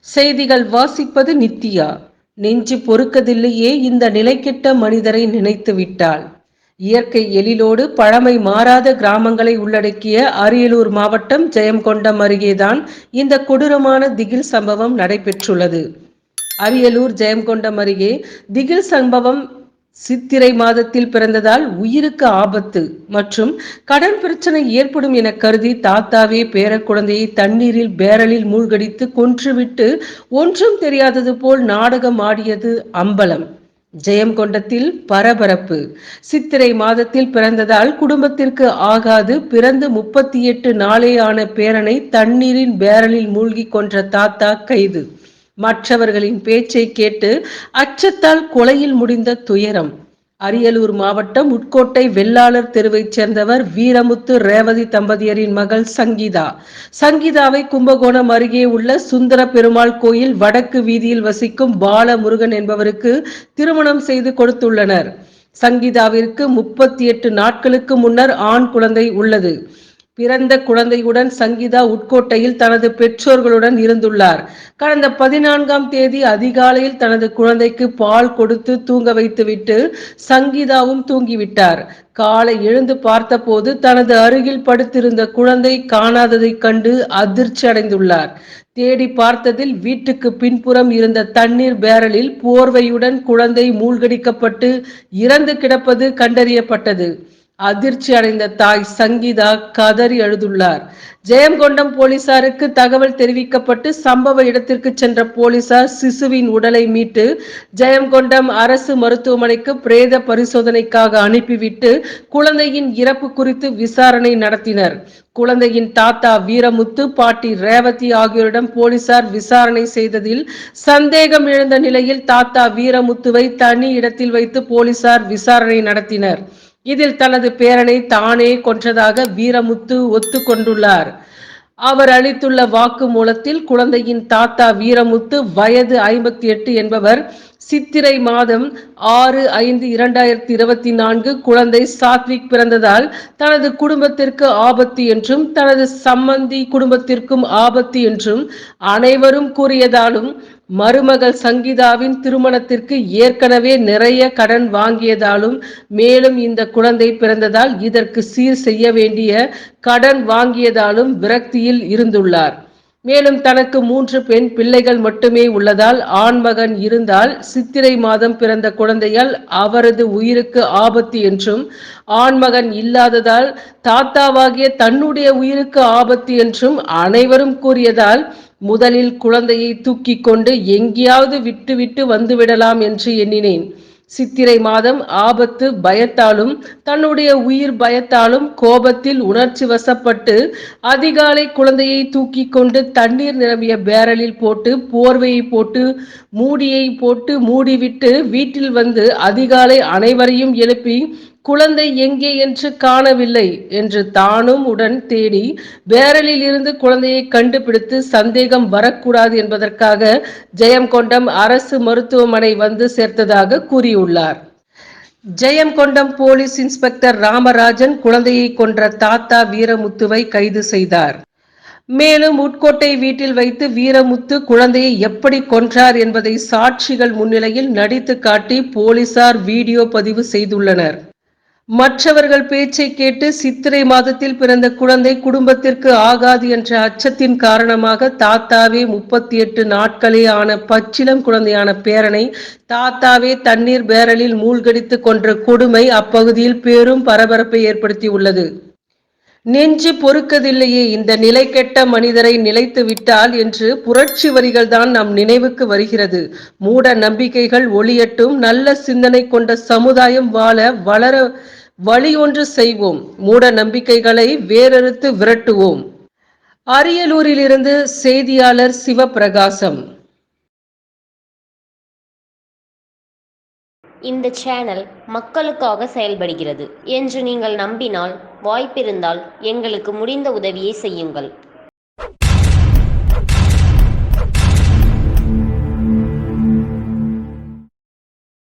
செய்திகள் வாசிப்பது நித்யா. நெஞ்சு பொறுக்கதில்லையே இந்த நிலைகெட்ட மனிதரை நினைத்து விட்டாள். இயற்கை எழிலோடு பழமை மாறாத கிராமங்களை உள்ளடக்கிய அரியலூர் மாவட்டம் ஜெயங்கொண்டம் அருகேதான் இந்த கொடூரமான திகில் சம்பவம் நடைபெற்றுள்ளது. அரியலூர் ஜெயங்கொண்டம் அருகே திகில் சம்பவம் சித்திரை மாதத்தில் பிறந்ததால் உயிருக்கு ஆபத்து மற்றும் கடன் பிரச்சனை ஏற்படும் என கருதி தாத்தாவே பேர குழந்தையை தண்ணீரில் பேரலில் மூழ்கடித்து கொன்றுவிட்டு ஒன்றும் தெரியாதது போல் நாடகம் ஆடியது அம்பலம். ஜெயங்கொண்டத்தில் பரபரப்பு. சித்திரை மாதத்தில் பிறந்ததால் குடும்பத்திற்கு ஆகாது, பிறந்து 38 நாளே ஆன பேரனை தண்ணீரின் பேரலில் மூழ்கி கொன்ற தாத்தா கைது. மற்றவர்களின் பேச்சை கேட்டு அச்சத்தால் கொலையில் முடிந்த துயரம். அரியலூர் மாவட்டம் உட்கோட்டை வெள்ளாளர் தெருவைச் சேர்ந்தவர் வீரமுத்து ரேவதி தம்பதியரின் மகள் சங்கீதா. சங்கீதாவை கும்பகோணம் அருகே உள்ள சுந்தர பெருமாள் கோயில் வடக்கு வீதியில் வசிக்கும் பாலமுருகன் என்பவருக்கு திருமணம் செய்து கொடுத்துள்ளனர். சங்கீதாவிற்கு 38 நாட்களுக்கு முன்னர் ஆண் குழந்தை உள்ளது. பிறந்த குழந்தையுடன் சங்கீதா உட்கோட்டையில் தனது பெற்றோர்களுடன் இருந்துள்ளார். கடந்த 14ஆம் தேதி அதிகாலையில் தனது குழந்தைக்கு பால் கொடுத்து தூங்க வைத்துவிட்டு சங்கீதாவும் தூங்கிவிட்டார். காலை எழுந்து பார்த்தபோது தனது அருகில் படுத்திருந்த குழந்தை காணாததை கண்டு அதிர்ச்சி அடைந்துள்ளார். தேடி பார்த்ததில் வீட்டுக்கு பின்புறம் இருந்த தண்ணீர் பேரலில் போர்வையுடன் குழந்தை மூழ்கடிக்கப்பட்டு இறந்து கிடப்பது கண்டறியப்பட்டது. அதிர்ச்சி அடைந்த தாய் சங்கீதா கதறி அழுதுள்ளார். ஜெயங்கொண்டம் போலீசாருக்கு தகவல் தெரிவிக்கப்பட்டு சம்பவ இடத்திற்கு சென்ற போலீசார் சிசுவின் உடலை மீட்டு ஜெயங்கொண்டம் அரசு மருத்துவமனைக்கு பிரேத பரிசோதனைக்காக அனுப்பிவிட்டு குழந்தையின் இறப்பு குறித்து விசாரணை நடத்தினர். குழந்தையின் தாத்தா வீரமுத்து, பாட்டி ரேவதி ஆகியோரிடம் போலீசார் விசாரணை செய்ததில் சந்தேகம் எழுந்த நிலையில் தாத்தா வீரமுத்துவை தனி இடத்தில் வைத்து போலீசார் விசாரணை நடத்தினர். இதில் தனது பேரனை தானே கொன்றதாக வீரமுத்து ஒத்துக்கொண்டுள்ளார். அவர் அளித்துள்ள வாக்கு மூலத்தில் குழந்தையின் தாத்தா வீரமுத்து வயது 58 என்பவர் சித்திரை மாதம் 6/5/2024 குழந்தை சாத்விக் பிறந்ததால் தனது குடும்பத்திற்கு ஆபத்து என்றும் தனது சம்பந்தி குடும்பத்திற்கும் ஆபத்து என்றும் அனைவரும் கூறியதாலும் மருமகள் சங்கீதாவின் திருமணத்திற்கு ஏற்கனவே நிறைய கடன் வாங்கியதாலும் மேலும் இந்த குழந்தை பிறந்ததால் இதற்கு சீர் செய்ய வேண்டிய கடன் வாங்கியதாலும் விரக்தியில் இருந்துள்ளார். மேலும் தனக்கு 3 பெண் பிள்ளைகள் மட்டுமே உள்ளதால் ஆண்மகன் இருந்தால் சித்திரை மாதம் பிறந்த குழந்தையால் அவரது உயிருக்கு ஆபத்து என்றும், ஆண்மகன் இல்லாததால் தாத்தாவாகிய தன்னுடைய உயிருக்கு ஆபத்து என்றும் அனைவரும் கூறியதால் முதலில் குழந்தையை தூக்கி கொண்டு எங்கேயாவது விட்டு வந்துவிடலாம் என்று எண்ணினேன். சித்திரை மாதம் ஆபத்து பயத்தாலும் தன்னுடைய உயிர் பயத்தாலும் கோபத்தில் உணர்ச்சி வசப்பட்டு அதிகாலை குழந்தையை தூக்கி கொண்டு தண்ணீர் நிரம்பிய பேரலில் போட்டு போர்வையை போட்டு மூடியை போட்டு மூடிவிட்டு வீட்டில் வந்து அதிகாலை அனைவரையும் எழுப்பி குழந்தை எங்கே என்று காணவில்லை என்று தானும் உடன் தேடி பேரலில் இருந்து குழந்தையை கண்டுபிடித்து சந்தேகம் வரக்கூடாது என்பதற்காக ஜெயங்கொண்டம் அரசு மருத்துவமனை வந்து சேர்த்ததாக கூறியுள்ளார். ஜெயங்கொண்டம் போலீஸ் இன்ஸ்பெக்டர் ராமராஜன் குழந்தையை கொன்ற தாத்தா வீரமுத்துவை கைது செய்தார். மேலும் உட்கோட்டை வீட்டில் வைத்து வீரமுத்து குழந்தையை எப்படி கொன்றார் என்பதை சாட்சிகள் முன்னிலையில் நடித்து காட்டி போலீசார் வீடியோ பதிவு செய்துள்ளனர். மற்றவர்கள் பேச்சை கேட்டு சித்திரை மாதத்தில் பிறந்த குழந்தை குடும்பத்திற்கு ஆகாது என்ற அச்சத்தின் காரணமாக தாத்தாவே 38 நாட்களே ஆன பச்சிளம் குழந்தையான பேரனை தாத்தாவே தண்ணீர் பேரலில் மூழ்கடித்து கொன்ற கொடுமை அப்பகுதியில் பெரும் பரபரப்பை ஏற்படுத்தியுள்ளது. நெஞ்சு பொறுக்கதில்லையே இந்த நிலை கெட்ட மனிதரை நிலைத்து விட்டால் என்று புரட்சி வரிகள் தான் நம் நினைவுக்கு வருகிறது. மூட நம்பிக்கைகள் ஒளியட்டும், நல்ல சிந்தனை கொண்ட சமுதாயம் வளர வழி ஒன்று செய்வோம். மூட நம்பிக்கைகளை வேறறுத்து விரட்டுவோம். அரியலூரிலிருந்து செய்தியாளர் சிவபிரகாசம். இந்த சேனல் மக்களுக்காக செயல்படுகிறது என்று நீங்கள் நம்பினால், வாய்ப்பிருந்தால் எங்களுக்கு முடிந்த உதவியை செய்யுங்கள்.